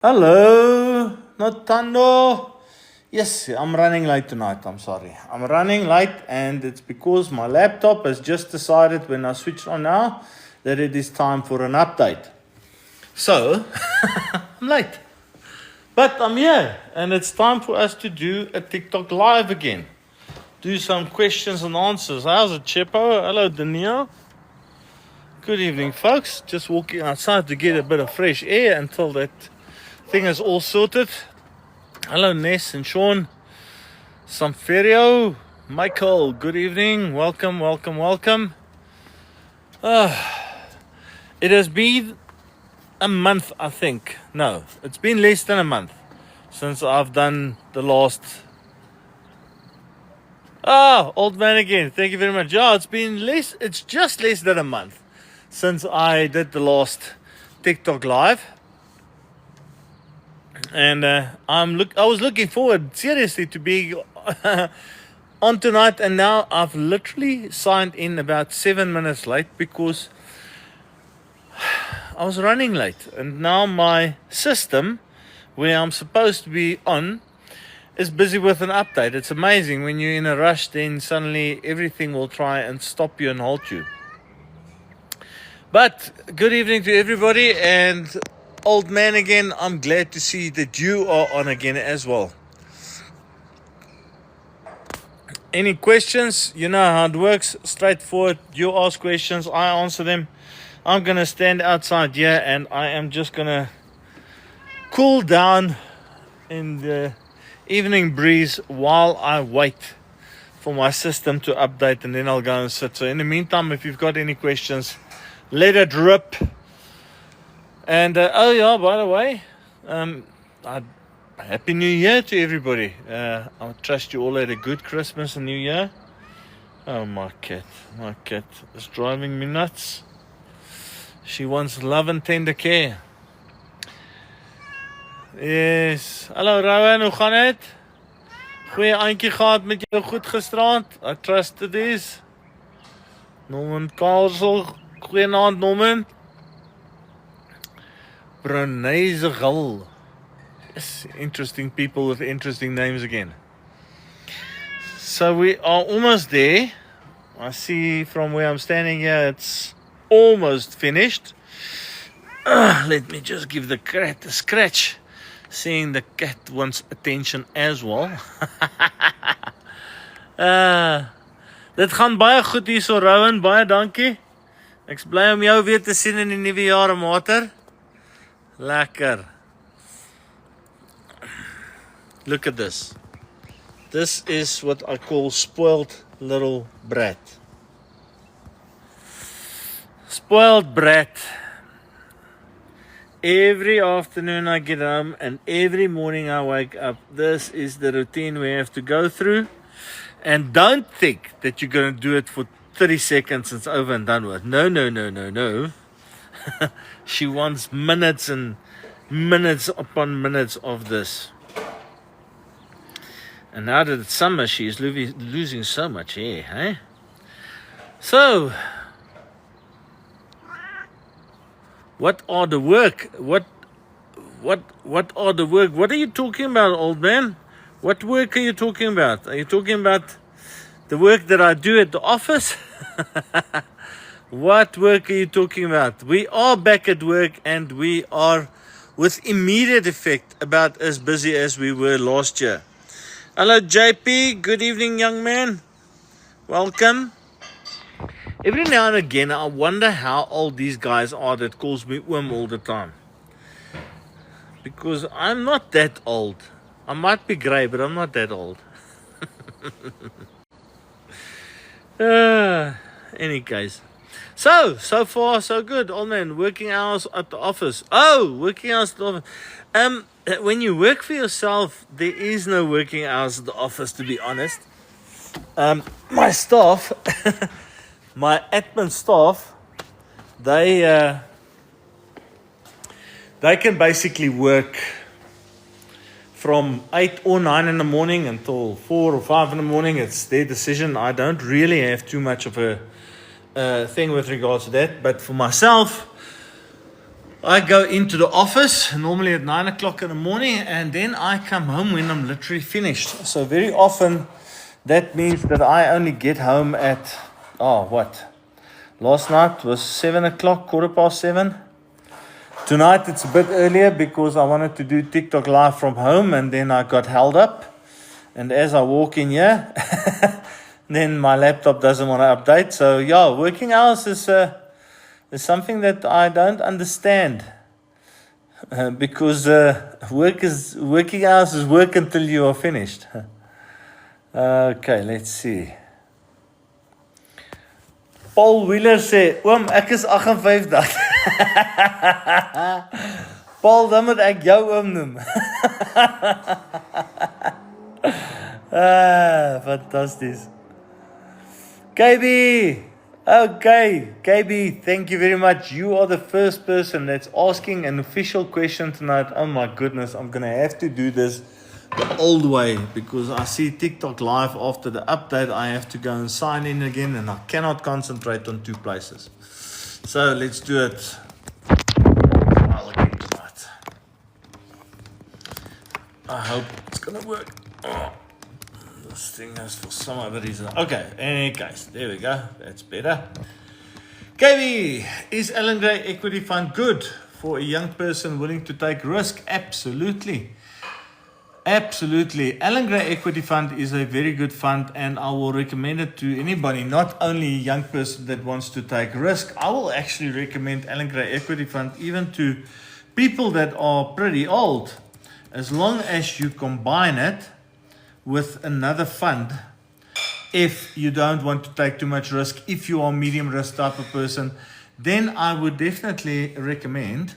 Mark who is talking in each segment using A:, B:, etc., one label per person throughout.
A: Hello, Notando. Yes, I'm running late tonight. I'm sorry. I'm running late, and it's because my laptop has just decided when I switch on now that it is time for an update. So, I'm late. But I'm here, and it's time for us to do a TikTok live again. Do some questions and answers. How's it, Chepo? Hello, Daniel. Good evening, folks. Just walking outside to get a bit of fresh air until that thing is all sorted. Hello, Ness and Sean. Samferio, Michael, good evening. Welcome. It has been a month, I think. No, it's been less than a month since I've done the last. Old man again. Thank you very much. Yeah, it's just less than a month since I did the last TikTok live. And I was looking forward seriously to being on tonight, and now I've literally signed in about 7 minutes late because I was running late, and now my system where I'm supposed to be on is busy with an update. It's amazing when you're in a rush, then suddenly everything will try and stop you and halt you. But good evening to everybody, and old man again, I'm glad to see that you are on again as well. Any questions? You know how it works. Straightforward. You ask questions, I answer them. I'm going to stand outside here, and I am just going to cool down in the evening breeze while I wait for my system to update, and then I'll go and sit. So in the meantime, if you've got any questions, let it rip. And by the way, Happy New Year to everybody. I trust you all had a good Christmas and New Year. Oh, my cat is driving me nuts. She wants love and tender care. Yes. Hallo Rowan, hoe gaan het? Goeie aandjie gehad met jou, goed gisterand? I trust it is. Norman Karlsel, goeienaand Norman. Bruneizegel. Yes, interesting people with interesting names again. So we are almost there. I see from where I'm standing here, it's almost finished. Let me just give the cat a scratch. Seeing the cat wants attention as well. Dit gaan baie goed hier so, Rowan. Baie dankie. Ek's bly om jou weer te sien in die nuwe jaar, mater. Lekker. Look at this. This is what I call spoiled little brat. Spoiled brat. Every afternoon I get home, and every morning I wake up. This is the routine we have to go through. And don't think that you're going to do it for 30 seconds and it's over and done with. No. She wants minutes and minutes upon minutes of this. And now that it's summer, she is losing so much hair, eh? So, what are the work? What are the work? What are you talking about, old man? What work are you talking about? Are you talking about the work that I do at the office? What work are you talking about? We are back at work, and we are with immediate effect about as busy as we were last year. Hello, JP. Good evening, young man. Welcome. Every now and again, I wonder how old these guys are that calls me all the time. Because I'm not that old. I might be grey, but I'm not that old. Any case. So far, so good. Old man, working hours at the office. Working hours at the office. When you work for yourself, there is no working hours at the office, to be honest. My staff, my admin staff, they can basically work from 8 or 9 in the morning until 4 or 5 in the morning. It's their decision. I don't really have too much of a thing with regards to that. But for myself, I go into the office normally at 9 o'clock in the morning, and then I come home when I'm literally finished. So very often that means that I only get home at, last night was 7 o'clock, 7:15. Tonight it's a bit earlier because I wanted to do TikTok live from home, and then I got held up. And as I walk in here, then my laptop doesn't want to update. So yeah, working hours is something that I don't understand. Because working hours is work until you are finished. Okay, let's see. Paul Wheeler sê, oom, ek is 58. Paul, dan moet ek jou oom noem. Fantasties. KB! Okay, KB, thank you very much. You are the first person that's asking an official question tonight. Oh my goodness, I'm going to have to do this the old way because I see TikTok live after the update. I have to go and sign in again, and I cannot concentrate on two places. So let's do it. I'll get tonight. I hope it's going to work. Oh. This thing is for some other reason. Okay, any case, there we go. That's better. KB, is Allan Gray Equity Fund good for a young person willing to take risk? Absolutely. Absolutely. Allan Gray Equity Fund is a very good fund, and I will recommend it to anybody, not only a young person that wants to take risk. I will actually recommend Allan Gray Equity Fund even to people that are pretty old, as long as you combine it with another fund. If you don't want to take too much risk, if you are a medium risk type of person, then I would definitely recommend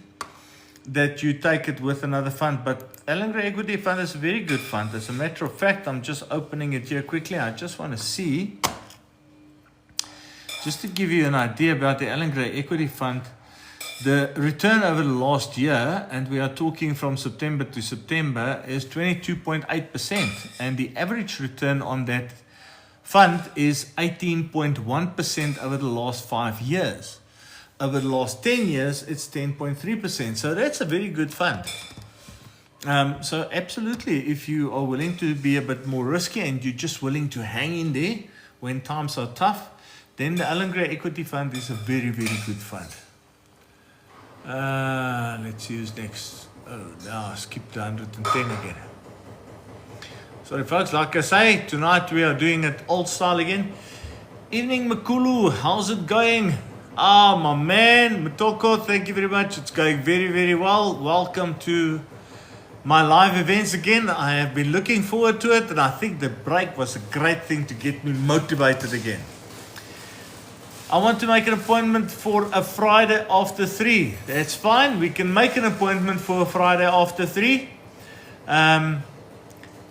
A: that you take it with another fund. But Allan Gray Equity Fund is a very good fund. As a matter of fact, I'm just opening it here quickly. I just want to see, just to give you an idea about the Allan Gray Equity Fund, the return over the last year, and we are talking from September to September, is 22.8%. And the average return on that fund is 18.1% over the last 5 years. Over the last 10 years, it's 10.3%. So that's a very good fund. So absolutely, if you are willing to be a bit more risky and you're just willing to hang in there when times are tough, then the Allan Gray Equity Fund is a very, very good fund. Let's see who's next. Oh, now I skipped 110 again. Sorry folks, like I say, tonight we are doing it old style again. Evening Makulu, how's it going? My man, Motoko, thank you very much. It's going very, very well. Welcome to my live events again. I have been looking forward to it, and I think the break was a great thing to get me motivated again. I want to make an appointment for a Friday after 3. That's fine. We can make an appointment for a Friday after 3.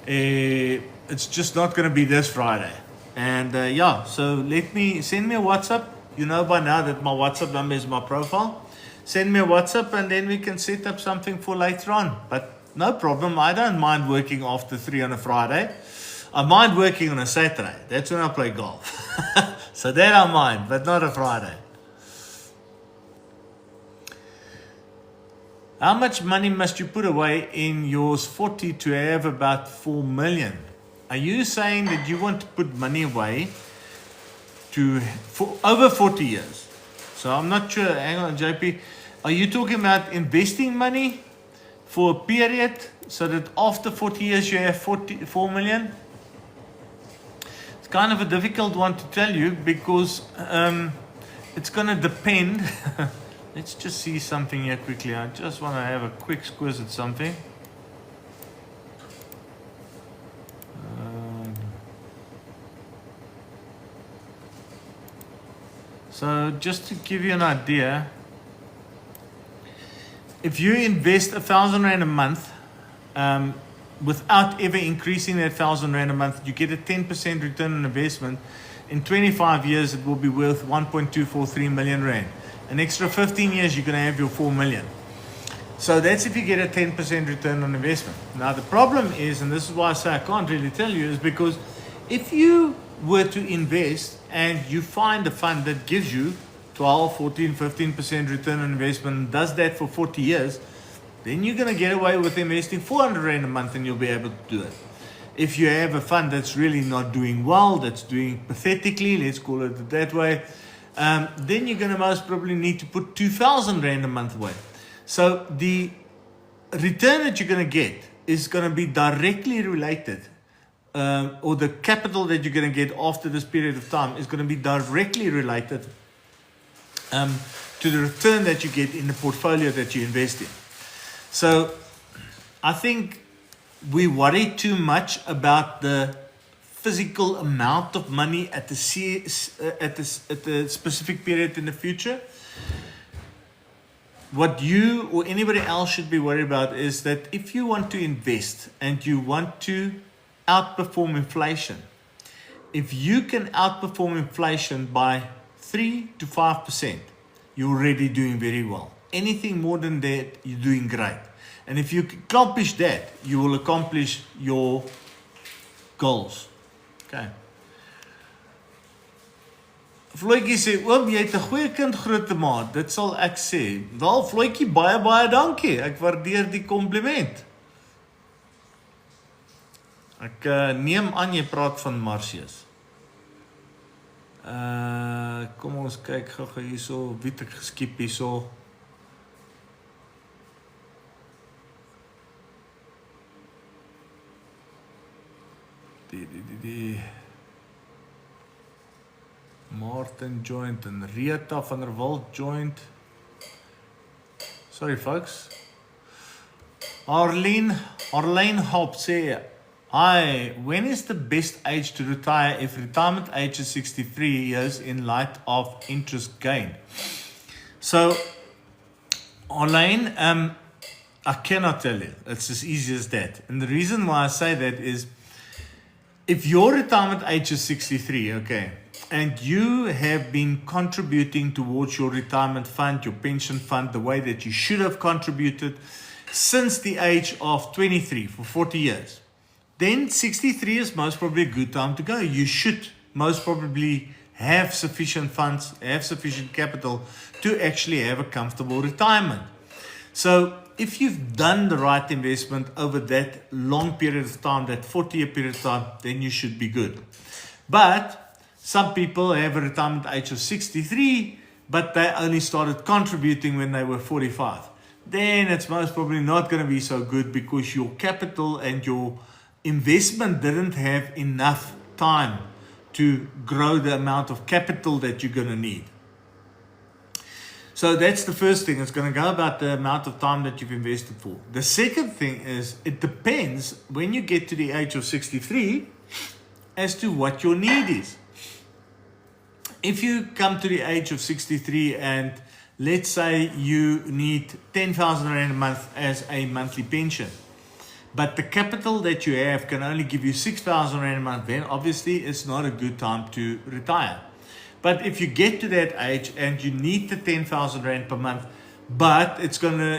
A: It's just not going to be this Friday. And so send me a WhatsApp. You know by now that my WhatsApp number is my profile. Send me a WhatsApp, and then we can set up something for later on. But no problem. I don't mind working after 3 on a Friday. I mind working on a Saturday. That's when I play golf. So that I mind, but not a Friday. How much money must you put away in yours 40 to have about 4 million? Are you saying that you want to put money away for over 40 years? So I'm not sure. Hang on, JP. Are you talking about investing money for a period so that after 40 years you have 4 million? Kind of a difficult one to tell you because it's going to depend. Let's just see something here quickly. I just want to have a quick squiz at something. So just to give you an idea, if you invest 1,000 Rand a month, without ever increasing that 1,000 Rand a month, you get a 10% return on investment. In 25 years, it will be worth 1.243 million Rand. An extra 15 years, you're going to have your 4 million. So that's if you get a 10% return on investment. Now, the problem is, and this is why I say I can't really tell you, is because if you were to invest and you find a fund that gives you 12, 14, 15% return on investment and does that for 40 years, then you're going to get away with investing 400 Rand a month and you'll be able to do it. If you have a fund that's really not doing well, that's doing pathetically, let's call it that way, then you're going to most probably need to put 2,000 Rand a month away. So the return that you're going to get is going to be directly related, or the capital that you're going to get after this period of time is going to be directly related to the return that you get in the portfolio that you invest in. So I think we worry too much about the physical amount of money at the specific period in the future. What you or anybody else should be worried about is that if you want to invest and you want to outperform inflation, if you can outperform inflation by 3 to 5%, you're already doing very well. Anything more than that, you're doing great. And if you accomplish that, you will accomplish your goals. Okay. Floetjie sê, oom, jy het 'n goeie kind groot te maak. Dit sal ek sê. Wel, Floetjie, baie dankie. Ek waardeer die kompliment. Ek neem aan jy praat van Marcius. Kom ons kyk gou hierso, wie het ek geskiep hierso. Die Martin joint en Rita van der Walt joint. Sorry folks. Arlene Hope sê, hi, when is the best age to retire if retirement age is 63 years in light of interest gain? So, Arlene, I cannot tell you. It's as easy as that. And the reason why I say that is, if your retirement age is 63, okay, and you have been contributing towards your retirement fund, your pension fund, the way that you should have contributed since the age of 23 for 40 years, then 63 is most probably a good time to go. You should most probably have sufficient funds, have sufficient capital to actually have a comfortable retirement. So if you've done the right investment over that long period of time, that 40-year period of time, then you should be good. But some people have a retirement age of 63, but they only started contributing when they were 45. Then it's most probably not going to be so good because your capital and your investment didn't have enough time to grow the amount of capital that you're going to need. So that's the first thing. It's going to go about the amount of time that you've invested for. The second thing is it depends when you get to the age of 63 as to what your need is. If you come to the age of 63 and let's say you need 10,000 Rand a month as a monthly pension, but the capital that you have can only give you 6,000 Rand a month, then obviously it's not a good time to retire. But if you get to that age and you need the 10,000 Rand per month, but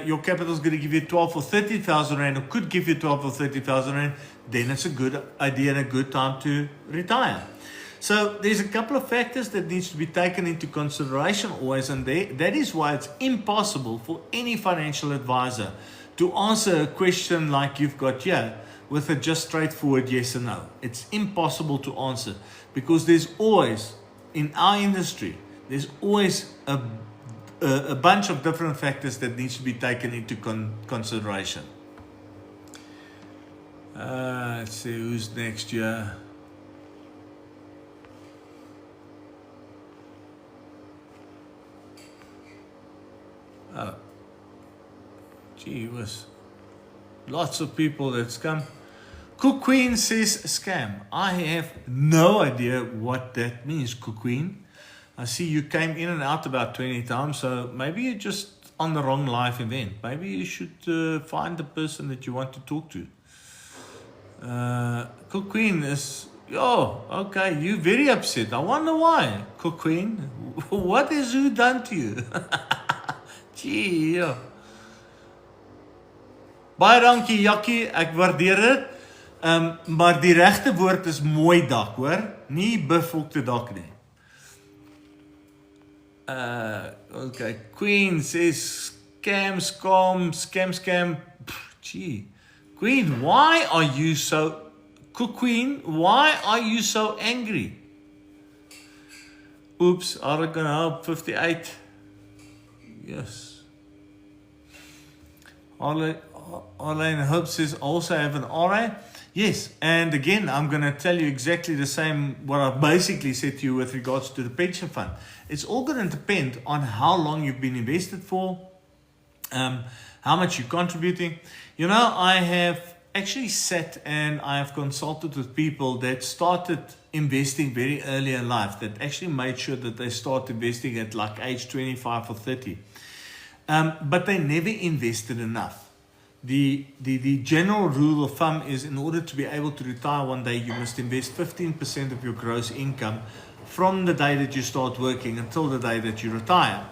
A: your capital is going to give you 12 or 30,000 Rand, or could give you 12 or 30,000 Rand, then it's a good idea and a good time to retire. So there's a couple of factors that needs to be taken into consideration always, and that is why it's impossible for any financial advisor to answer a question like you've got here with a just straightforward yes or no. It's impossible to answer because there's always, in our industry, there's always a bunch of different factors that needs to be taken into consideration. Let's see who's next here. Oh, gee whiz. Lots of people that's come. Cook Queen says scam. I have no idea what that means, Cook Queen. I see you came in and out about 20 times, so maybe you're just on the wrong live event. Maybe you should find the person that you want to talk to. Cook Queen is, okay, you're very upset. I wonder why, Cook Queen. What has who done to you? Gee, ja. Baie dankie, Jakkie, ek waardeer dit. Maar die regte woord is mooi dak, hoor? Nie bevolkte dak nie. Okay, Queen says scam. Gee, Queen, why are you so? Queen, why are you so angry? Oops, are gonna help 58? Yes. Arlene Hope says also have an RA. Yes, and again, I'm going to tell you exactly the same what I basically said to you with regards to the pension fund. It's all going to depend on how long you've been invested for, how much you're contributing. You know, I have actually sat and I have consulted with people that started investing very early in life, that actually made sure that they start investing at like age 25 or 30. But they never invested enough. The general rule of thumb is in order to be able to retire one day, you must invest 15% of your gross income from the day that you start working until the day that you retire.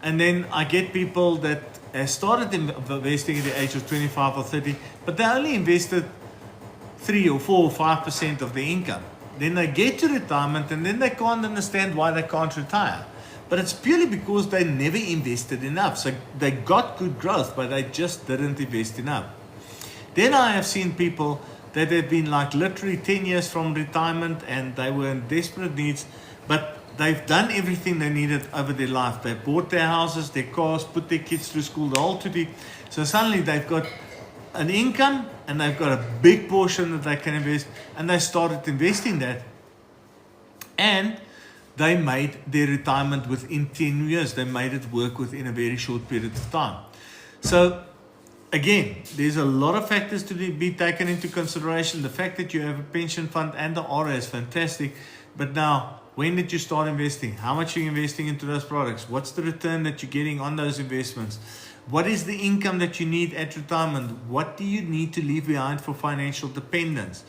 A: And then I get people that started investing at the age of 25 or 30, but they only invested 3 or 4 or 5% of the income. Then they get to retirement and then they can't understand why they can't retire. But it's purely because they never invested enough. So they got good growth, but they just didn't invest enough. Then I have seen people that have been like literally 10 years from retirement and they were in desperate needs, but they've done everything they needed over their life. They bought their houses, their cars, put their kids through school, the whole to So suddenly they've got an income and they've got a big portion that they can invest, and they started investing that. And they made their retirement within 10 years. They made it work within a very short period of time. So again, there's a lot of factors to be taken into consideration. The fact that you have a pension fund and the RA is fantastic. But now, when did you start investing? How much are you investing into those products? What's the return that you're getting on those investments? What is the income that you need at retirement? What do you need to leave behind for financial dependence?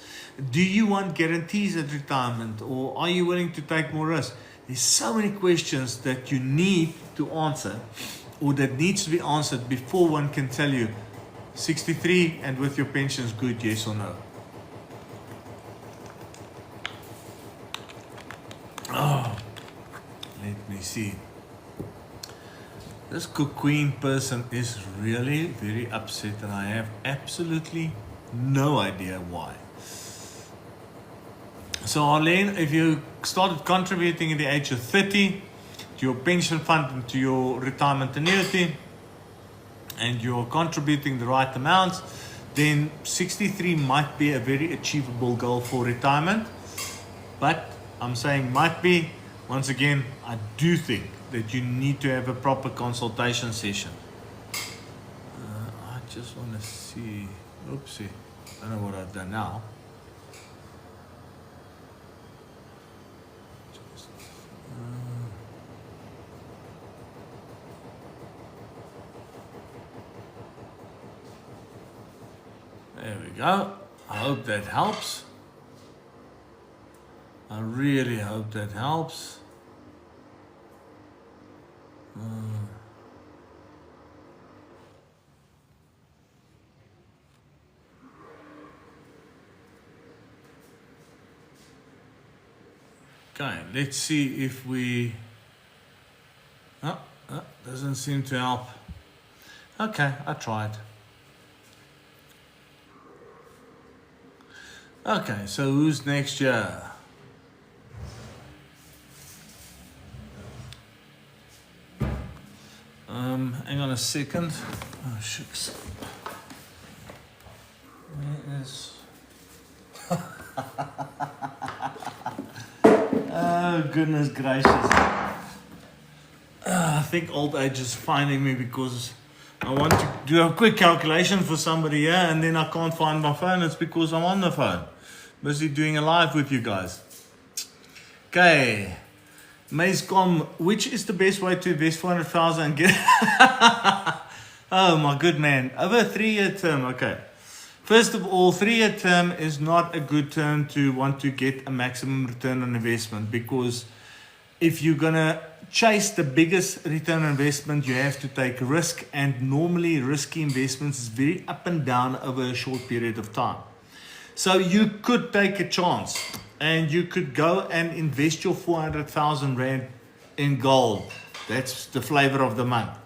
A: Do you want guarantees at retirement, or are you willing to take more risk? There's so many questions that you need to answer, or that needs to be answered before one can tell you 63 and with your pensions good, yes or no. Oh, let me see. This Queen person is really very upset, and I have absolutely no idea why. So Arlene, if you started contributing at the age of 30 to your pension fund and to your retirement annuity, and you're contributing the right amounts, then 63 might be a very achievable goal for retirement. But I'm saying might be. Once again, I do think that you need to have a proper consultation session. I just want to see. Oopsie. I don't know what I've done now. There we go. I hope that helps. I really hope that helps. Okay, let's see if we... doesn't seem to help. Okay, I tried. Okay, so who's next year? Hang on a second. Oh, shucks. Where is... Oh, goodness gracious. I think old age is finding me because I want to do a quick calculation for somebody here, and then I can't find my phone. It's because I'm on the phone. Busy doing a live with you guys. Okay. Maze.com, which is the best way to invest 400,000 and get... Oh my good man. Over a 3-year term, okay. First of all, 3-year term is not a good term to want to get a maximum return on investment, because if you're going to chase the biggest return on investment, you have to take risk, and normally risky investments is very up and down over a short period of time. So you could take a chance and you could go and invest your 400,000 Rand in gold That's the flavor of the month.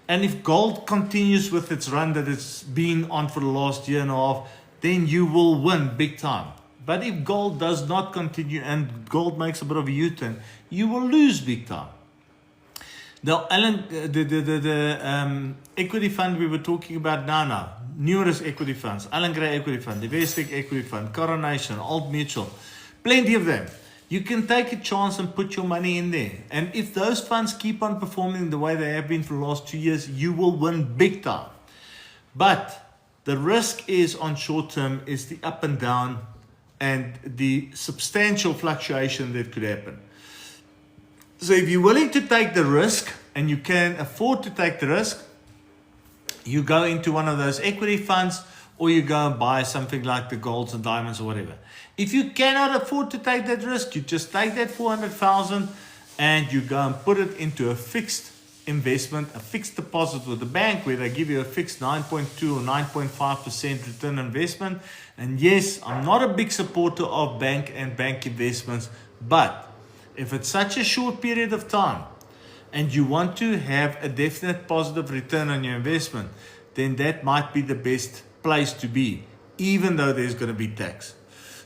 A: And if gold continues with its run that it's been on for the last year and a half, then you will win big time. But if gold does not continue and gold makes a bit of a U-turn, you will lose big time. The equity fund we were talking about now, numerous equity funds, Allan Gray Equity Fund, the Investec Equity Fund, Coronation, Old Mutual, plenty of them. You can take a chance and put your money in there. And if those funds keep on performing the way they have been for the last 2 years, you will win big time. But the risk is on short term is the up and down and the substantial fluctuation that could happen. So if you're willing to take the risk and you can afford to take the risk, you go into one of those equity funds or you go and buy something like the golds and diamonds or whatever. If you cannot afford to take that risk, you just take that 400,000 and you go and put it into a fixed investment, a fixed deposit with the bank where they give you a fixed 9.2 or 9.5% return on investment. And yes, I'm not a big supporter of bank and bank investments, but if it's such a short period of time and you want to have a definite positive return on your investment, then that might be the best place to be, even though there's going to be tax.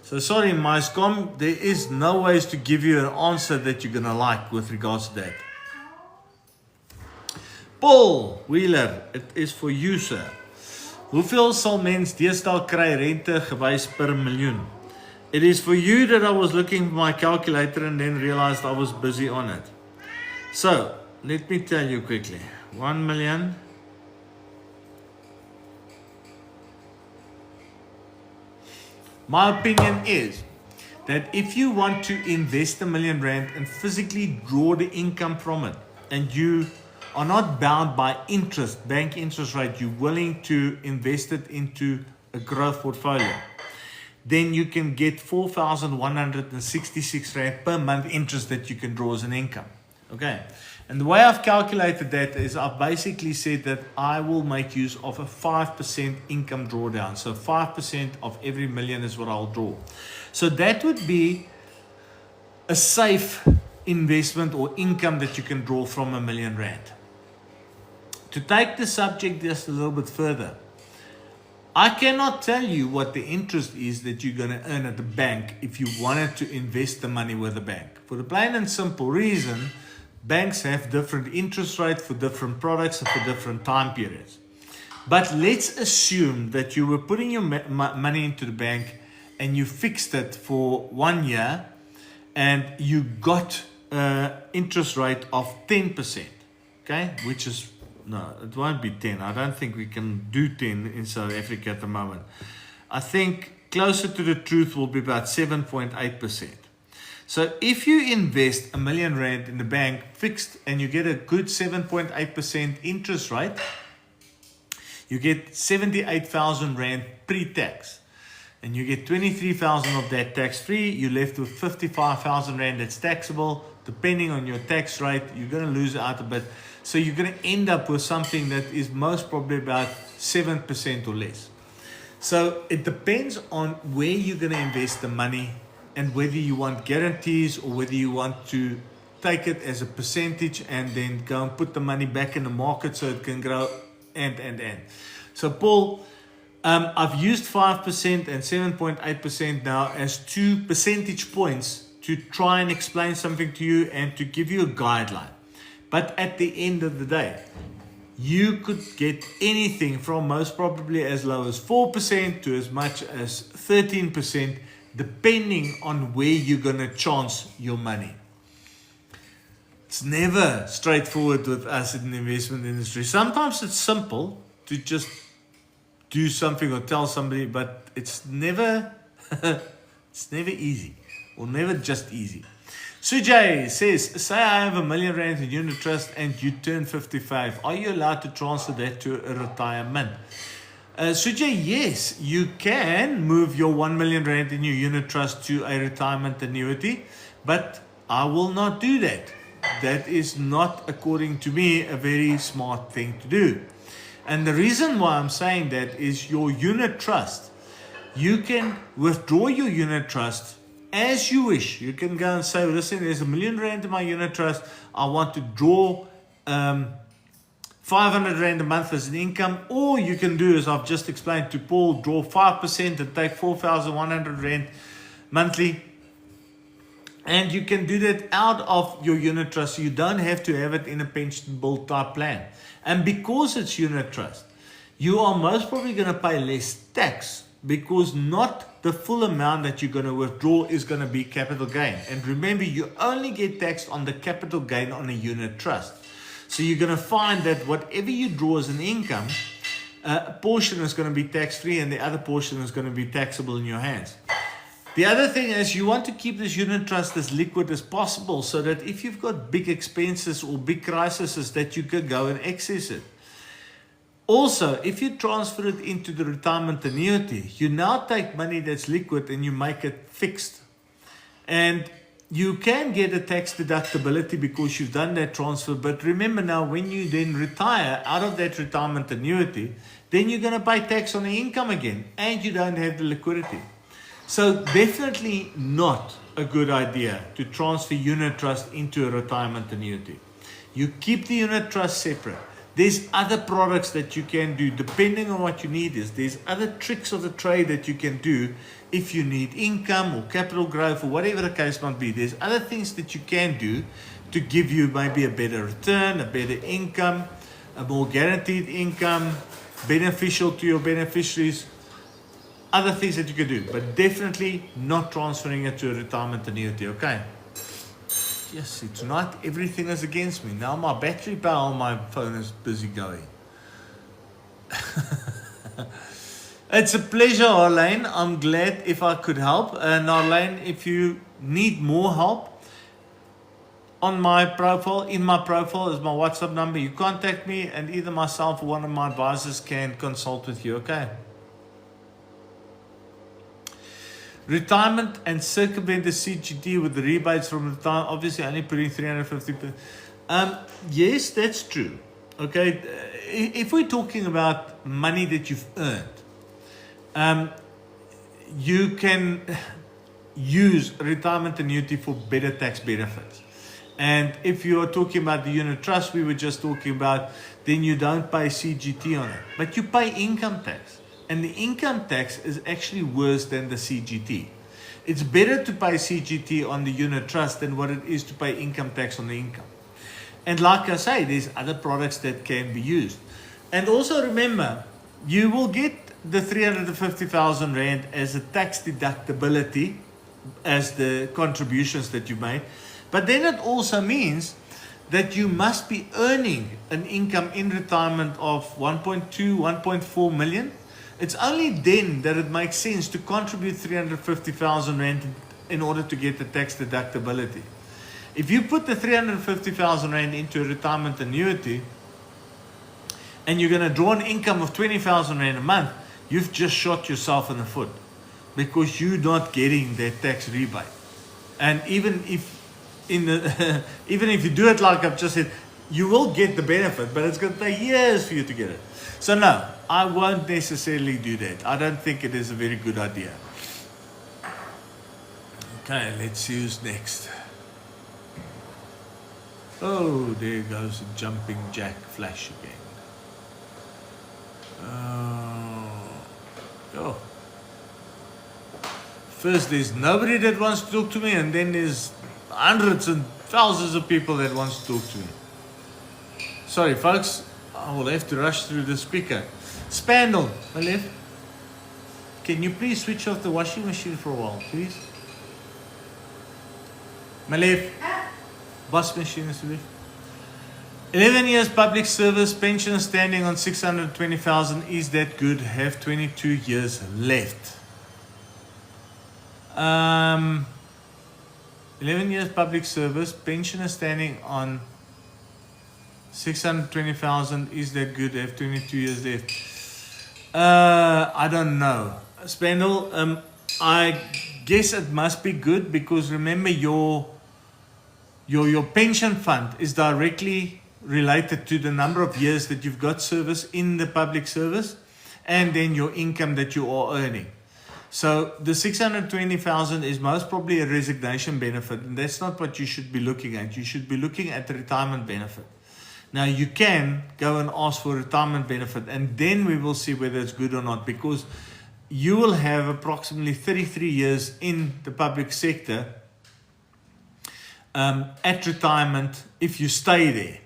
A: So sorry, MyScom, there is no ways to give you an answer that you're going to like with regards to that. Paul Wheeler, it is for you, sir. Hoeveel sal mens deesdae kry rente gewys per miljoen? It is for you that I was looking for my calculator and then realized I was busy on it. So, let me tell you quickly. 1 million. My opinion is that if you want to invest R1 million and physically draw the income from it, and you are not bound by interest, bank interest rate, you're willing to invest it into a growth portfolio, then you can get 4,166 Rand per month interest that you can draw as an income. Okay. And the way I've calculated that is I've basically said that I will make use of a 5% income drawdown. So 5% of every million is what I'll draw. So that would be a safe investment or income that you can draw from R1 million. To take the subject just a little bit further, I cannot tell you what the interest is that you're going to earn at the bank if you wanted to invest the money with the bank. For the plain and simple reason, banks have different interest rates for different products and for different time periods. But let's assume that you were putting your money into the bank and you fixed it for 1 year and you got an interest rate of 10%. Okay, which is, no, it won't be 10. I don't think we can do 10 in South Africa at the moment. I think closer to the truth will be about 7.8%. So if you invest R1 million in the bank fixed and you get a good 7.8% interest rate, you get 78,000 Rand pre-tax. And you get 23,000 of that tax-free. You're left with 55,000 Rand that's taxable. Depending on your tax rate, you're going to lose out a bit. So you're going to end up with something that is most probably about 7% or less. So it depends on where you're going to invest the money and whether you want guarantees or whether you want to take it as a percentage and then go and put the money back in the market so it can grow and. So Paul, I've used 5% and 7.8% now as 2 percentage points to try and explain something to you and to give you a guideline. But at the end of the day, you could get anything from most probably as low as 4% to as much as 13%, depending on where you're going to chance your money. It's never straightforward with us in the investment industry. Sometimes it's simple to just do something or tell somebody, but it's never easy, or never just easy. Sujay says, say I have R1 million in unit trust and you turn 55. Are you allowed to transfer that to a retirement? Sujay, yes, you can move your R1 million in your unit trust to a retirement annuity, but I will not do that. That is not, according to me, a very smart thing to do. And the reason why I'm saying that is your unit trust. You can withdraw your unit trust as you wish. You can go and say, listen, there's R1 million in my unit trust. I want to draw 500 Rand a month as an income, or you can do, as I've just explained to Paul, draw 5% and take 4,100 Rand monthly. And you can do that out of your unit trust. So you don't have to have it in a pensionable type plan. And because it's unit trust, you are most probably going to pay less tax, because not the full amount that you're going to withdraw is going to be capital gain. And remember, you only get taxed on the capital gain on a unit trust. So you're going to find that whatever you draw as an income, a portion is going to be tax-free and the other portion is going to be taxable in your hands. The other thing is you want to keep this unit trust as liquid as possible, so that if you've got big expenses or big crises, that you can go and access it. Also, if you transfer it into the retirement annuity, you now take money that's liquid and you make it fixed. And you can get a tax deductibility because you've done that transfer. But remember now, when you then retire out of that retirement annuity, then you're going to pay tax on the income again, and you don't have the liquidity. So definitely not a good idea to transfer unit trust into a retirement annuity. You keep the unit trust separate. There's other products that you can do depending on what you need is. There's other tricks of the trade that you can do if you need income or capital growth or whatever the case might be. There's other things that you can do to give you maybe a better return, a better income, a more guaranteed income, beneficial to your beneficiaries. Other things that you can do, but definitely not transferring it to a retirement annuity, okay? Yes, see, tonight everything is against me. Now my battery power on my phone is busy going. It's a pleasure, Arlene. I'm glad if I could help. And Arlene, if you need more help, on my profile, in my profile is my WhatsApp number. You contact me and either myself or one of my advisors can consult with you, okay? Retirement and circumvent the CGT with the rebates from retirement, obviously only putting 350. Yes, that's true. Okay, if we're talking about money that you've earned, you can use retirement annuity for better tax benefits. And if you are talking about the unit trust we were just talking about, then you don't pay CGT on it, but you pay income tax. And the income tax is actually worse than the CGT. It's better to pay CGT on the unit trust than what it is to pay income tax on the income. And like I say, there's other products that can be used. And also remember, you will get the 350,000 Rand as a tax deductibility as the contributions that you made. But then it also means that you must be earning an income in retirement of 1.2, 1.4 million. It's only then that it makes sense to contribute 350,000 Rand in order to get the tax deductibility. If you put the 350,000 Rand into a retirement annuity and you're going to draw an income of 20,000 Rand a month, you've just shot yourself in the foot because you're not getting that tax rebate. And even if even if you do it like I've just said, you will get the benefit, but it's going to take years for you to get it. So no, I won't necessarily do that. I don't think it is a very good idea. Okay, let's see who's next. Oh, there goes a jumping jack flash again. Oh. First, there's nobody that wants to talk to me, and then there's hundreds and thousands of people that wants to talk to me. Sorry, folks. I will have to rush through the speaker. Spandel, my left. Can you please switch off the washing machine for a while, please? My left. Wash machine is left. 11 years public service, pension standing on 620,000. Is that good? Have 22 years left. 11 years public service, pensioner standing on 620,000. Is that good? Have 22 years left. I don't know. Spandel, I guess it must be good because remember your pension fund is directly related to the number of years that you've got service in the public service and then your income that you are earning. So the 620,000 is most probably a resignation benefit, and that's not what you should be looking at. You should be looking at the retirement benefit. Now you can go and ask for retirement benefit, and then we will see whether it's good or not, because you will have approximately 33 years in the public sector at retirement if you stay there.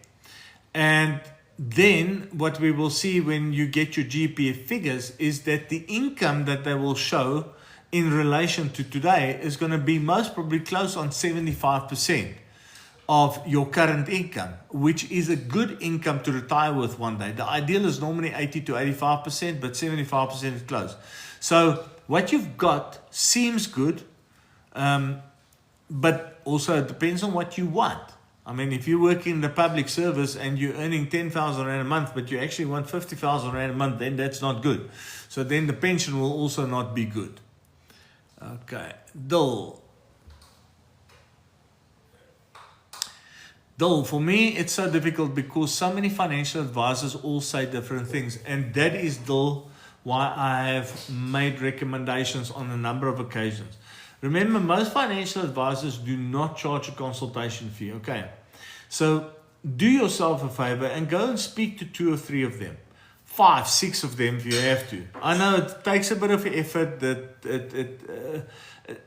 A: And then what we will see when you get your GPF figures is that the income that they will show in relation to today is going to be most probably close on 75% of your current income, which is a good income to retire with one day. The ideal is normally 80 to 85%, but 75% is close. So what you've got seems good, but also it depends on what you want. I mean, if you're working in the public service and you're earning 10,000 Rand a month, but you actually want 50,000 Rand a month, then that's not good. So then the pension will also not be good. Okay, Dole, for me, it's so difficult because so many financial advisors all say different things. And that is, why I have made recommendations on a number of occasions. Remember, most financial advisors do not charge a consultation fee, okay? So do yourself a favor and go and speak to 2 or 3 of them. 5, 6 of them if you have to. I know it takes a bit of effort, that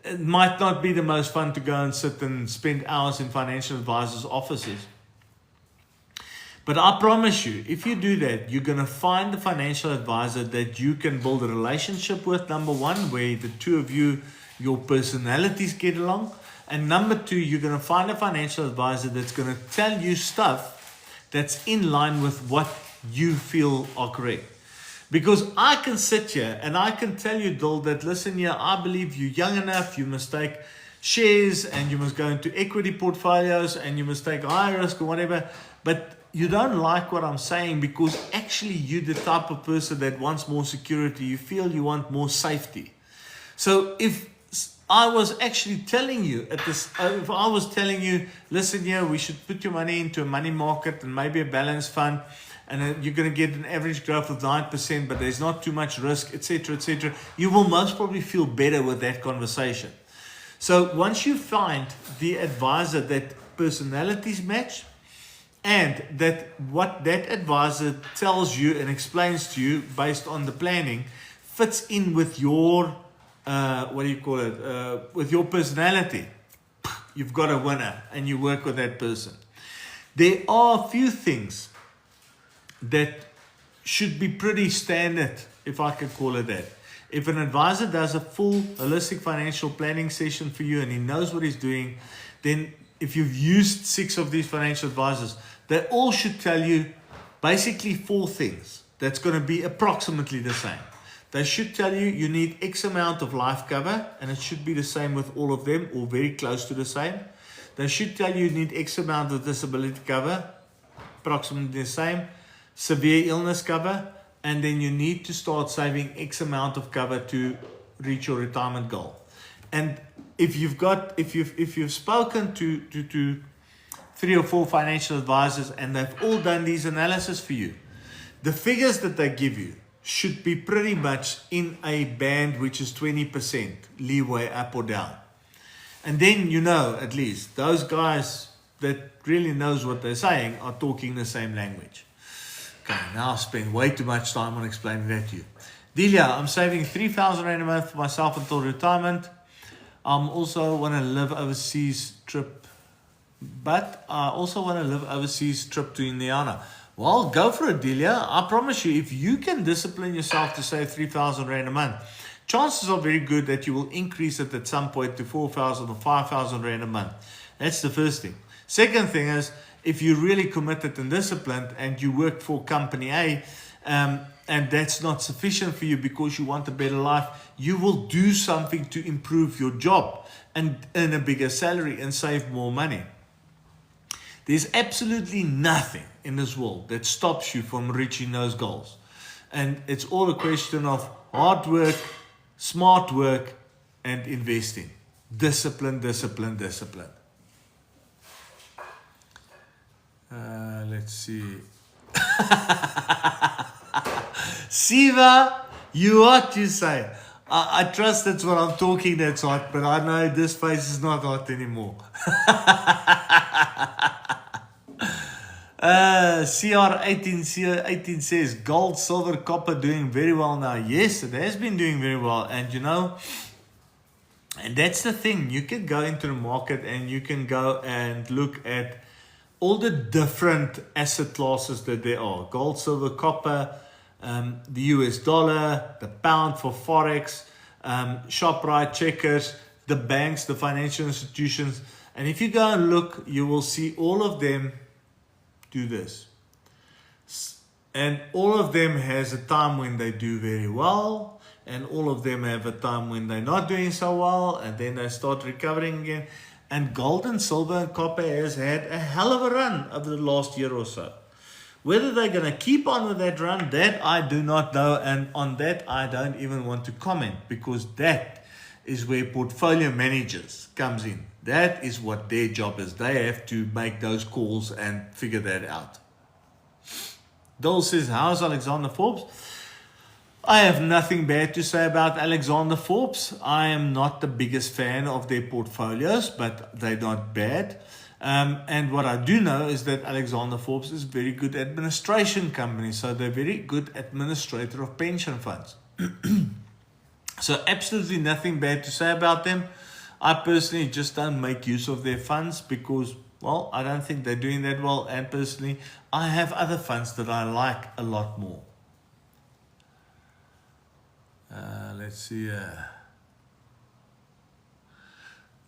A: it might not be the most fun to go and sit and spend hours in financial advisors' offices. But I promise you, if you do that, you're going to find a financial advisor that you can build a relationship with, number one, where the 2 of you, your personalities get along. And number 2, you're going to find a financial advisor that's going to tell you stuff that's in line with what you feel are correct. Because I can sit here and I can tell you, Dil, that listen here, I believe you're young enough, you must take shares and you must go into equity portfolios and you must take high risk or whatever. But you don't like what I'm saying because actually you're the type of person that wants more security. You feel you want more safety. So if I was actually telling you if I was telling you, listen here, we should put your money into a money market and maybe a balance fund, and you're going to get an average growth of 9%, but there's not too much risk, etc., you will most probably feel better with that conversation. So once you find the advisor that personalities match, and that what that advisor tells you and explains to you based on the planning fits in with your with your personality, you've got a winner and you work with that person. There are a few things that should be pretty standard, if I could call it that. If an advisor does a full holistic financial planning session for you and he knows what he's doing, then if you've used 6 of these financial advisors, they all should tell you basically 4 things that's going to be approximately the same. They should tell you you need X amount of life cover, and it should be the same with all of them or very close to the same. They should tell you you need X amount of disability cover, approximately the same, severe illness cover, and then you need to start saving X amount of cover to reach your retirement goal. And if you've spoken to 3 or 4 financial advisors and they've all done these analysis for you, the figures that they give you should be pretty much in a band which is 20% leeway up or down. And then you know at least those guys that really knows what they're saying are talking the same language. Okay, now I've spent way too much time on explaining that to you. Delia, I'm saving 3,000 Rand a month for myself until retirement. I'm also want to live overseas trip, but I also want to live overseas trip to Indiana. Well, go for it, Delia. I promise you, if you can discipline yourself to save 3,000 Rand a month, chances are very good that you will increase it at some point to 4,000 or 5,000 Rand a month. That's the first thing. Second thing is, if you're really committed and disciplined and you work for company A, and that's not sufficient for you because you want a better life, you will do something to improve your job and earn a bigger salary and save more money. There's absolutely nothing in this world that stops you from reaching those goals. And it's all a question of hard work, smart work, and investing. Discipline, discipline, discipline. Let's see. Siva, you what you say? I trust that's what I'm talking that's hot, but I know this face is not hot anymore. CR18 says gold, silver, copper doing very well now. Yes, it has been doing very well. And you know, and that's the thing. You can go into the market and you can go and look at all the different asset classes that there are. Gold, silver, copper, the US dollar, the pound for Forex, ShopRite, Checkers, the banks, the financial institutions. And if you go and look, you will see all of them do this. And all of them has a time when they do very well, and all of them have a time when they're not doing so well, and then they start recovering again. And gold and silver and copper has had a hell of a run over the last year or so. Whether they're going to keep on with that run, that I do not know. And on that, I don't even want to comment, because that is where portfolio managers comes in. That is what their job is. They have to make those calls and figure that out. Dole says, how's Alexander Forbes? I have nothing bad to say about Alexander Forbes. I am not the biggest fan of their portfolios, but they're not bad. And what I do know is that Alexander Forbes is a very good administration company. So they're very good administrator of pension funds. So absolutely nothing bad to say about them. I personally just don't make use of their funds because, well, I don't think they're doing that well. And personally, I have other funds that I like a lot more. Let's see.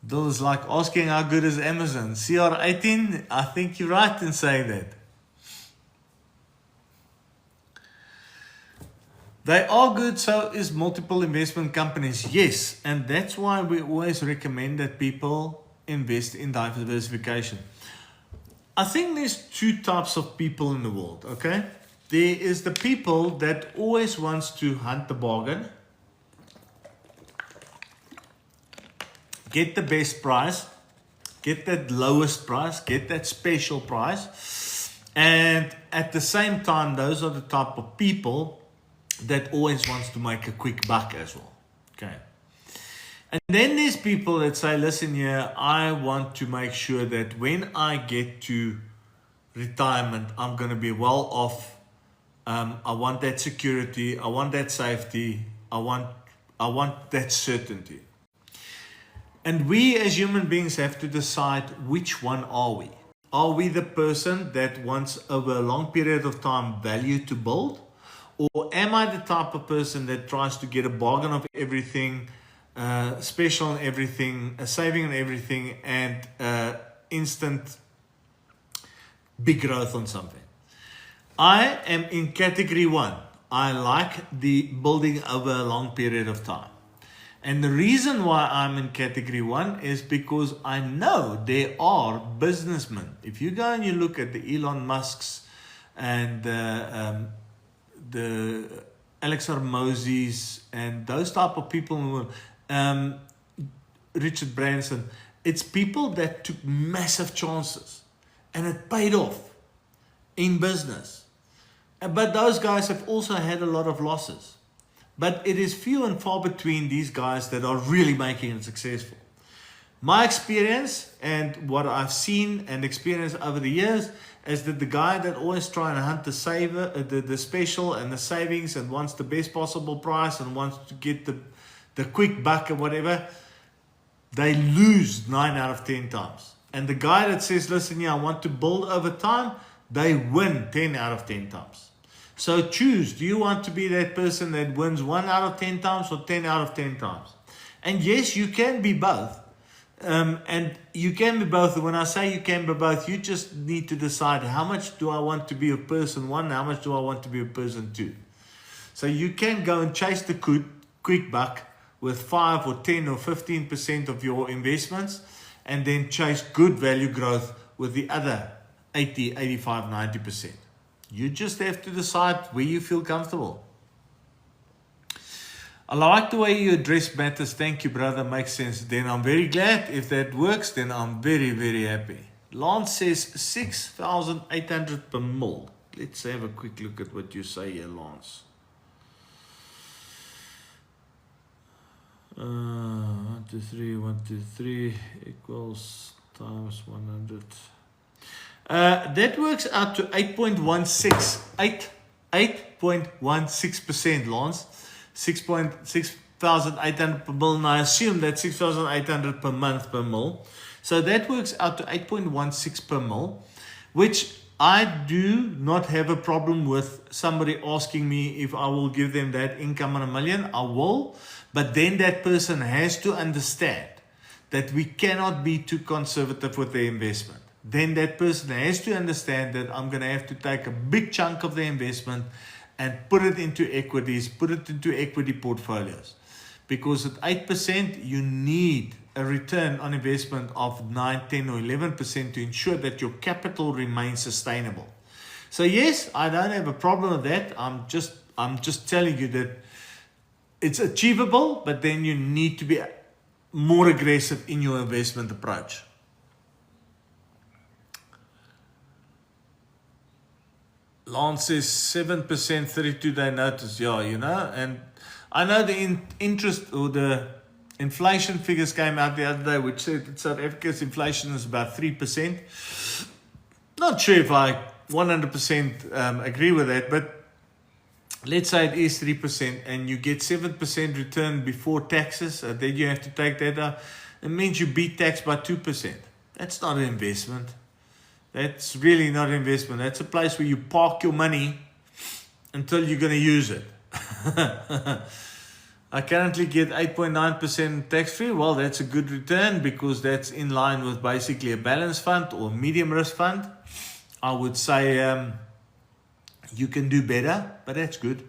A: Bill is like asking how good is Amazon. CR18, I think you're right in saying that. They are good, so is multiple investment companies. Yes, and that's why we always recommend that people invest in diversification. I think there's two types of people in the world, okay? There is the people that always wants to hunt the bargain, get the best price, get that lowest price, get that special price. And at the same time, those are the type of people that always wants to make a quick buck as well. Okay. And then there's people that say, listen here, I want to make sure that when I get to retirement, I'm going to be well off. I want that security. I want that safety. I want that certainty. And we as human beings have to decide which one are we. Are we the person that wants over a long period of time value to build? Or am I the type of person that tries to get a bargain of everything, special on everything, a saving on everything, and instant big growth on something? I am in category one. I like the building over a long period of time. And the reason why I'm in category one is because I know there are businessmen. If you go and you look at the Elon Musks and the Alex Hormozis and those type of people, Richard Branson, it's people that took massive chances and it paid off in business. But those guys have also had a lot of losses. But it is few and far between these guys that are really making it successful. My experience and what I've seen and experienced over the years is that the guy that always try and hunt the special and the savings and wants the best possible price and wants to get the quick buck or whatever, they lose 9 out of 10 times. And the guy that says, listen, yeah, I want to build over time, they win 10 out of 10 times. So choose, do you want to be that person that wins 1 out of 10 times or 10 out of 10 times? And yes, you can be both. And you can be both. When I say you can be both, you just need to decide how much do I want to be a person one, how much do I want to be a person two. So you can go and chase the quick buck with 5 or 10 or 15% of your investments and then chase good value growth with the other 80, 85, 90%. You just have to decide where you feel comfortable. I like the way you address matters. Thank you, brother. Makes sense. Then I'm very glad. If that works, then I'm very, very happy. Lance says 6,800 per mil. Let's have a quick look at what you say here, Lance. 1, 2, 3, 1, 2, 3 equals times 100. That works out to 8.16%, Lance. 6,800 per mil. And I assume that's 6,800 per month per mil. So that works out to 8.16 per mil, which I do not have a problem with somebody asking me if I will give them that income on $1 million. I will, but then that person has to understand that we cannot be too conservative with the investment. Then that person has to understand that I'm going to have to take a big chunk of the investment and put it into equities, put it into equity portfolios. Because at 8%, you need a return on investment of 9, 10 or 11% to ensure that your capital remains sustainable. So yes, I don't have a problem with that. I'm just telling you that it's achievable, but then you need to be more aggressive in your investment approach. Lance says 7%, 32-day notice. Yeah, you know, and I know the interest or the inflation figures came out the other day, which said that South Africa's inflation is about 3%. Not sure if I 100% agree with that, but let's say it is 3% and you get 7% return before taxes, then you have to take that out. It means you beat tax by 2%. That's not an investment. That's really not an investment. That's a place where you park your money until you're going to use it. I currently get 8.9% tax-free. Well, that's a good return because that's in line with basically a balanced fund or medium risk fund. I would say you can do better, but that's good.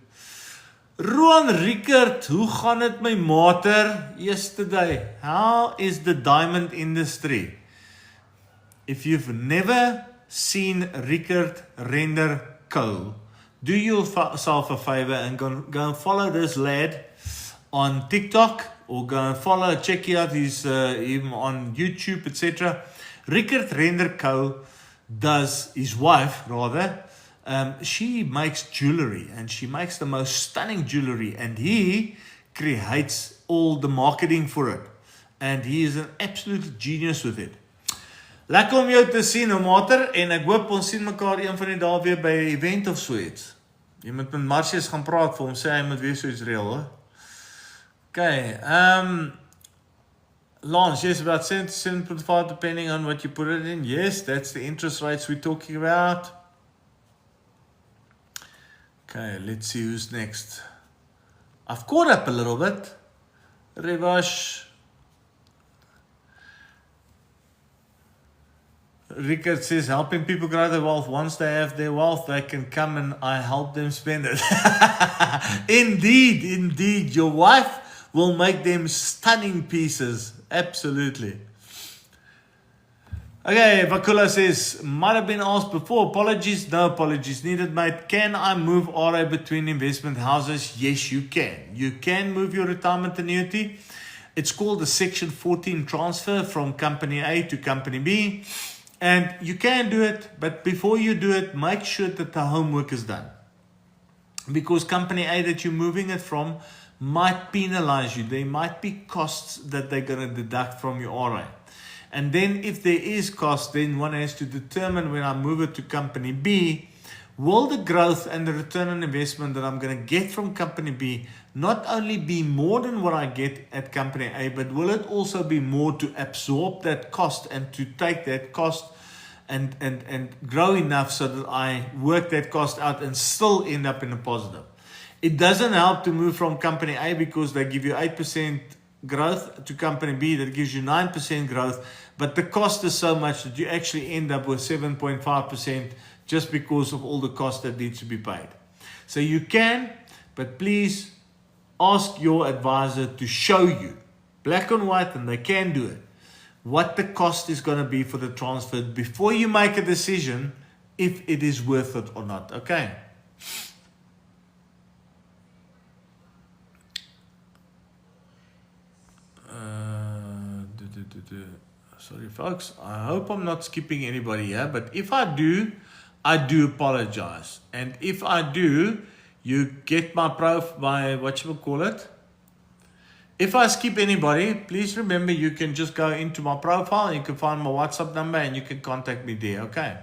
A: Roan Rickert, hoe gaan het my mater yesterday? How is the diamond industry? If you've never seen Rickert Render Co., do yourself a favor and go and follow this lad on TikTok, or go and check out him on YouTube, etc. Rickert Render Co. does, his wife rather, she makes jewelry, and she makes the most stunning jewelry, and he creates all the marketing for it, and he is an absolute genius with it. Lekker om jou te sien, mater, en ek hoop ons sien mekaar een van die dae weer by 'n event of so iets. Jy moet met Marcius gaan praat vir hom, sê hy moet weer so iets reël, hoor. Okay, Lance, yes, about 7.5 depending on what you put it in. Yes, that's the interest rates we're talking about. Okay, let's see who's next. I've caught up a little bit. Revash. Rickert says, helping people grow their wealth. Once they have their wealth, they can come and I help them spend it. Indeed. Your wife will make them stunning pieces. Absolutely. Okay, Vakula says, might have been asked before. Apologies. No apologies needed, mate. Can I move RA between investment houses? Yes, you can. You can move your retirement annuity. It's called a Section 14 transfer from Company A to Company B. And you can do it, but before you do it, make sure that the homework is done. Because Company A that you're moving it from might penalize you. There might be costs that they're going to deduct from your RA. And then if there is cost, then one has to determine when I move it to Company B, will the growth and the return on investment that I'm going to get from Company B not only be more than what I get at Company A, but will it also be more to absorb that cost and to take that cost and grow enough so that I work that cost out and still end up in a positive. It doesn't help to move from Company A because they give you 8% growth to Company B that gives you 9% growth, but the cost is so much that you actually end up with 7.5% just because of all the cost that needs to be paid. So you can, but please ask your advisor to show you, black and white, and they can do it, what the cost is going to be for the transfer before you make a decision if it is worth it or not. Okay. Sorry, folks. I hope I'm not skipping anybody here, but if I do apologize. And if I do, you get my If I skip anybody, please remember you can just go into my profile, you can find my WhatsApp number and you can contact me there, okay?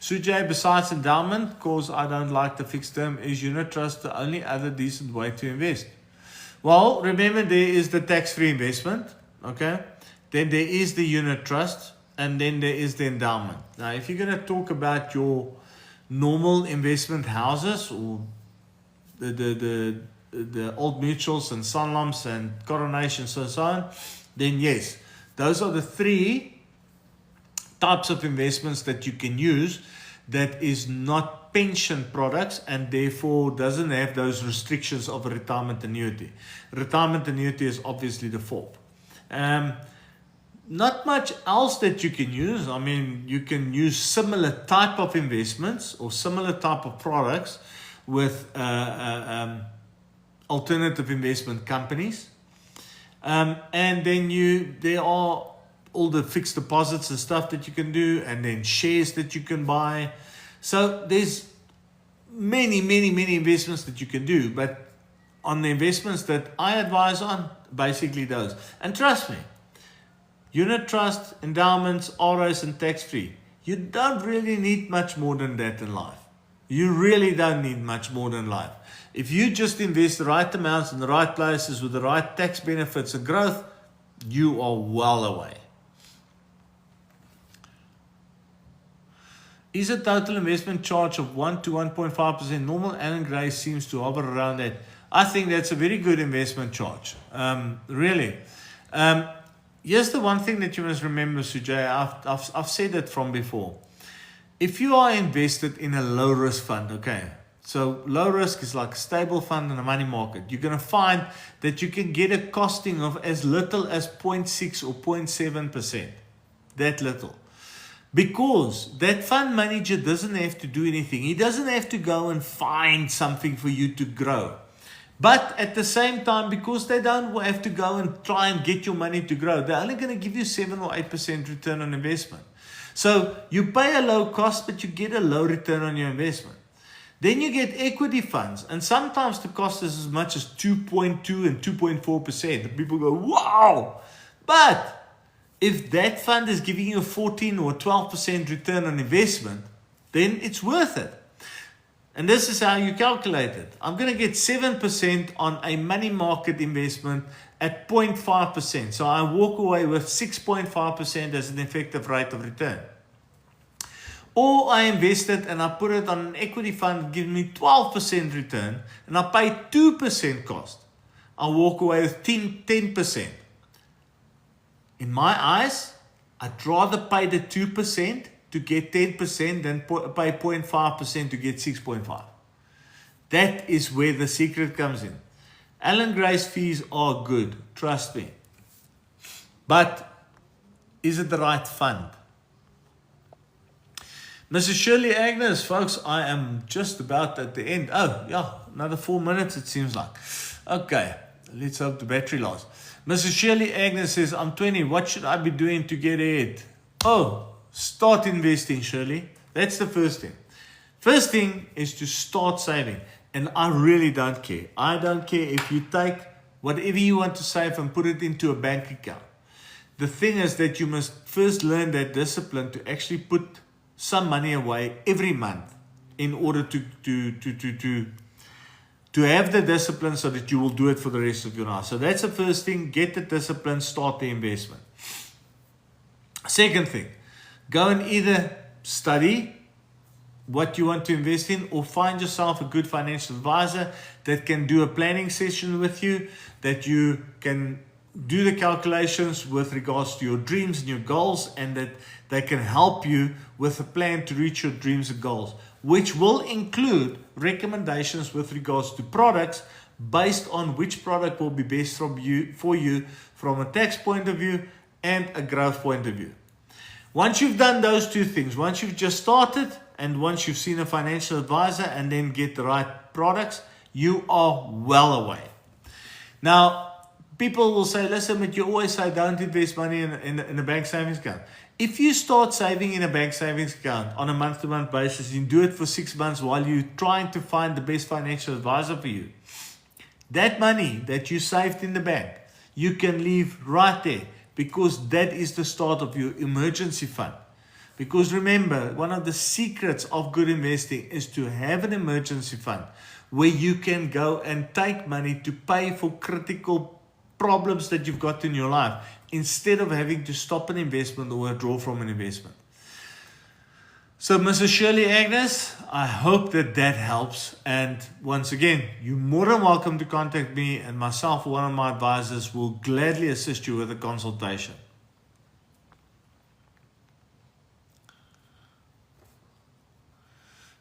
A: Sujay, besides endowment, because I don't like the fixed term, is unit trust the only other decent way to invest? Well, remember there is the tax-free investment, okay? Then there is the unit trust, and then there is the endowment. Now, if you're going to talk about your normal investment houses or the Old Mutuals and Sanlams and Coronations and so on, then yes, those are the three types of investments that you can use that is not pension products and therefore doesn't have those restrictions of a retirement annuity. Retirement annuity is obviously the fourth. Not much else that you can use. I mean, you can use similar type of investments or similar type of products with alternative investment companies. And then there are all the fixed deposits and stuff that you can do, and then shares that you can buy. So there's many investments that you can do, but on the investments that I advise on, basically those. And trust me, unit trust, endowments, ROs and tax-free, you don't really need much more than that in life. You really don't need much more than life. If you just invest the right amounts in the right places with the right tax benefits and growth, you are well away. Is a total investment charge of 1 to 1.5% normal? Alan Gray seems to hover around that. I think that's a very good investment charge. Really. Here's the one thing that you must remember, Sujay. I've said it from before. If you are invested in a low risk fund, okay, so low risk is like a stable fund in a money market, you're going to find that you can get a costing of as little as 0.6 or 0.7%. That little. Because that fund manager doesn't have to do anything. He doesn't have to go and find something for you to grow. But at the same time, because they don't have to go and try and get your money to grow, they're only going to give you 7 or 8% return on investment. So you pay a low cost, but you get a low return on your investment. Then you get equity funds, and sometimes the cost is as much as 2.2 and 2.4%. And people go, wow! But if that fund is giving you a 14 or 12% return on investment, then it's worth it. And this is how you calculate it. I'm going to get 7% on a money market investment at 0.5%. So I walk away with 6.5% as an effective rate of return. Or I invest it and I put it on an equity fund that gives me 12% return and I pay 2% cost. I walk away with 10%. In my eyes, I'd rather pay the 2% to get 10% than pay 0.5% to get 6.5%. That is where the secret comes in. Alan Gray's fees are good, trust me. But is it the right fund? Mrs. Shirley Agnes, folks, I am just about at the end. Oh, yeah, another 4 minutes it seems like. Okay, let's hope the battery lasts. Mrs. Shirley Agnes says, I'm 20. What should I be doing to get ahead? Oh, start investing, Shirley. That's the first thing. First thing is to start saving. And I really don't care. I don't care if you take whatever you want to save and put it into a bank account. The thing is that you must first learn that discipline to actually put some money away every month in order to have the discipline so that you will do it for the rest of your life. So that's the first thing. Get the discipline, start the investment. Second thing, go and either study what you want to invest in or find yourself a good financial advisor that can do a planning session with you, that you can do the calculations with regards to your dreams and your goals, and that they can help you with a plan to reach your dreams and goals, which will include recommendations with regards to products based on which product will be best for you from a tax point of view and a growth point of view. Once you've done those two things, once you've just started and once you've seen a financial advisor and then get the right products, you are well away. Now, people will say, listen, but you always say don't invest money in a bank savings account. If you start saving in a bank savings account on a month-to-month basis, you do it for 6 months while you're trying to find the best financial advisor for you. That money that you saved in the bank, you can leave right there, because that is the start of your emergency fund. Because remember, one of the secrets of good investing is to have an emergency fund where you can go and take money to pay for critical problems that you've got in your life, instead of having to stop an investment or withdraw from an investment. So, Mrs. Shirley Agnes, I hope that helps. And once again, you're more than welcome to contact me, and myself or one of my advisors will gladly assist you with a consultation.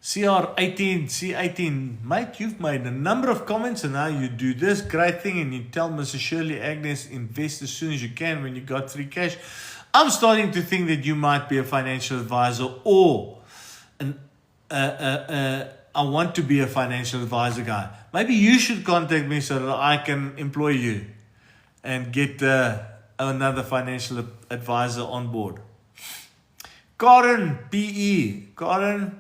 A: C18, mate, you've made a number of comments, and now you do this great thing and you tell Mrs. Shirley Agnes, invest as soon as you can when you got free cash. I'm starting to think that you might be a financial advisor, or I want to be a financial advisor guy. Maybe you should contact me so that I can employ you and get another financial advisor on board. Karen, PE. Karen,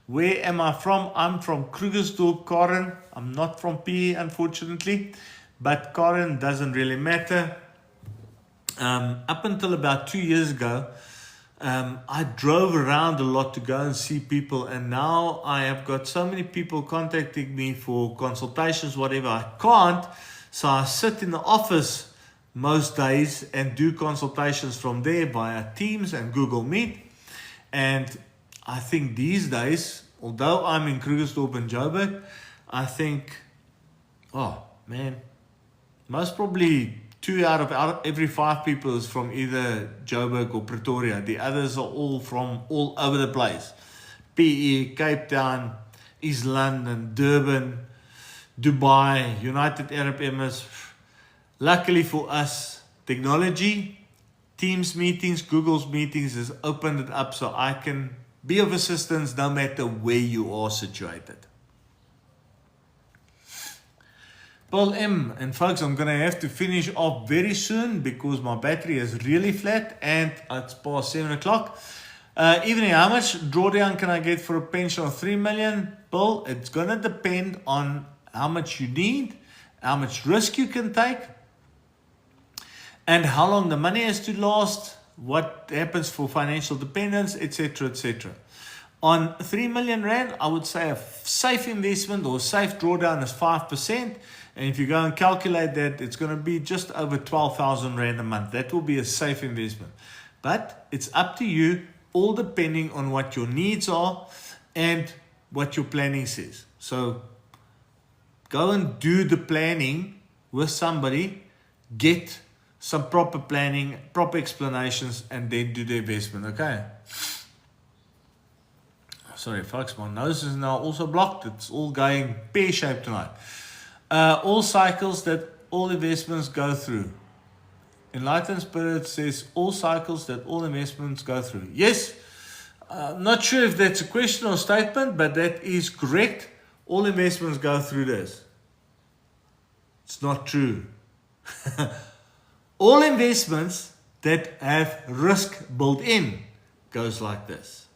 A: where am I from? I'm from Krugersdorp, Karen. I'm not from PE, unfortunately. But Karen, doesn't really matter. Up until about 2 years ago, I drove around a lot to go and see people, and now I have got so many people contacting me for consultations, whatever. I can't, so I sit in the office most days and do consultations from there via Teams and Google Meet. And I think these days, although I'm in Krugersdorp and Joburg, I think, oh man, most probably 2 out of every 5 people is from either Joburg or Pretoria. The others are all from all over the place. PE, Cape Town, East London, Durban, Dubai, United Arab Emirates. Luckily for us, technology, Teams meetings, Google's meetings has opened it up so I can be of assistance no matter where you are situated. Paul M. And folks, I'm going to have to finish off very soon because my battery is really flat and it's past 7 o'clock. Evening, how much drawdown can I get for a pension of 3 million? Paul, it's going to depend on how much you need, how much risk you can take, and how long the money has to last, what happens for financial dependence, etc., etc. On 3 million Rand, I would say a safe investment or safe drawdown is 5%. And if you go and calculate that, it's going to be just over 12,000 Rand a month. That will be a safe investment. But it's up to you, all depending on what your needs are and what your planning says. So go and do the planning with somebody, get some proper planning, proper explanations, and then do the investment, okay? Sorry folks, my nose is now also blocked. It's all going pear-shaped tonight. All cycles that all investments go through. Enlightened Spirit says all cycles that all investments go through. Yes, not sure if that's a question or statement, but that is correct. All investments go through this. It's not true. All investments that have risk built in goes like this.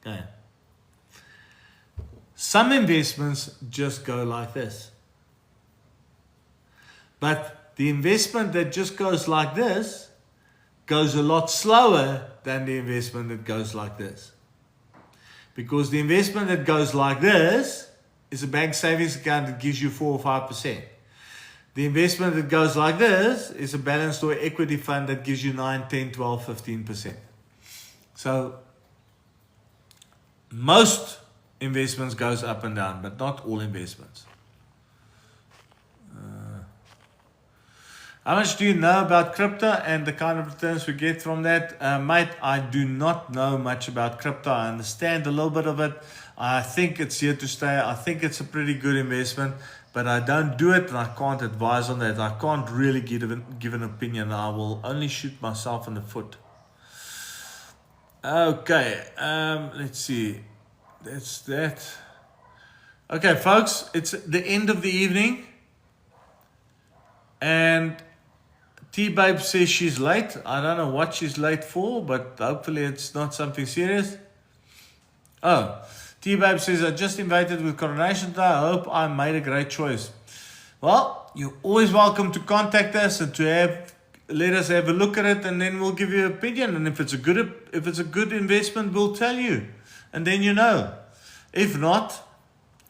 A: Okay. Some investments just go like this. But the investment that just goes like this goes a lot slower than the investment that goes like this. Because the investment that goes like this is a bank savings account that gives you 4 or 5%. The investment that goes like this is a balanced or equity fund that gives you 9, 10, 12, 15%. So most investments goes up and down, but not all investments. How much do you know about crypto and the kind of returns we get from that? Mate, I do not know much about crypto. I understand a little bit of it. I think it's here to stay. I think it's a pretty good investment, but I don't do it and I can't advise on that. I can't really give an opinion. I will only shoot myself in the foot. Okay, let's see. That's that. Okay, folks, it's the end of the evening. And T-Babe says she's late. I don't know what she's late for, but hopefully it's not something serious. Oh, T-Babe says, I just invited with Coronation Day. I hope I made a great choice. Well, you're always welcome to contact us and let us have a look at it, and then we'll give you an opinion. And if it's a good investment, we'll tell you, and then you know. If not,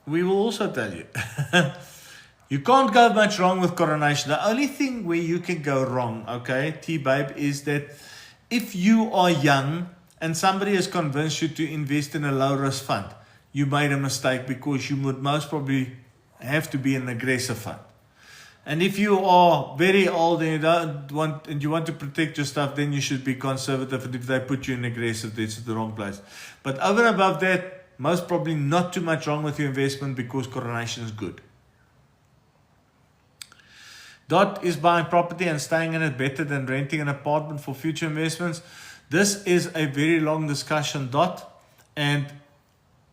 A: we will also tell you. You can't go much wrong with Coronation. The only thing where you can go wrong, okay, T-Babe, is that if you are young and somebody has convinced you to invest in a low-risk fund, you made a mistake, because you would most probably have to be an aggressive fund. And if you are very old and you want to protect your stuff, then you should be conservative. And if they put you in aggressive, that's the wrong place. But over and above that, most probably not too much wrong with your investment, because Coronation is good. Dot, is buying property and staying in it better than renting an apartment for future investments? This is a very long discussion, Dot, and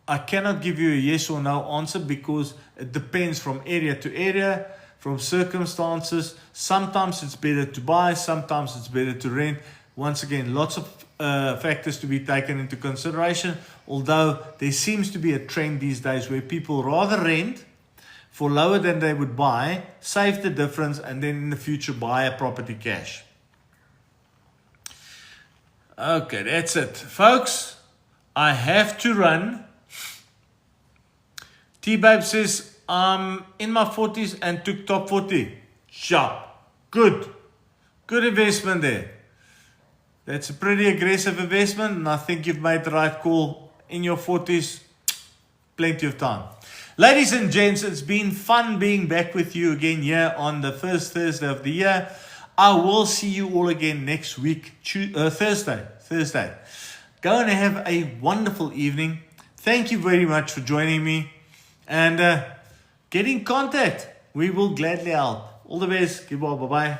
A: I cannot give you a yes or no answer, because it depends from area to area, from circumstances. Sometimes it's better to buy, sometimes it's better to rent. Once again, lots of factors to be taken into consideration, although there seems to be a trend these days where people rather rent for lower than they would buy, save the difference, and then in the future buy a property cash. Okay, that's it. Folks, I have to run. T-Babe says, I'm in my 40s and took top 40. Sharp. Good. Good investment there. That's a pretty aggressive investment, and I think you've made the right call. In your 40s, plenty of time. Ladies and gents, it's been fun being back with you again here on the first Thursday of the year. I will see you all again next week, Thursday. Go and have a wonderful evening. Thank you very much for joining me. And get in contact. We will gladly help. All the best. Goodbye. Bye-bye.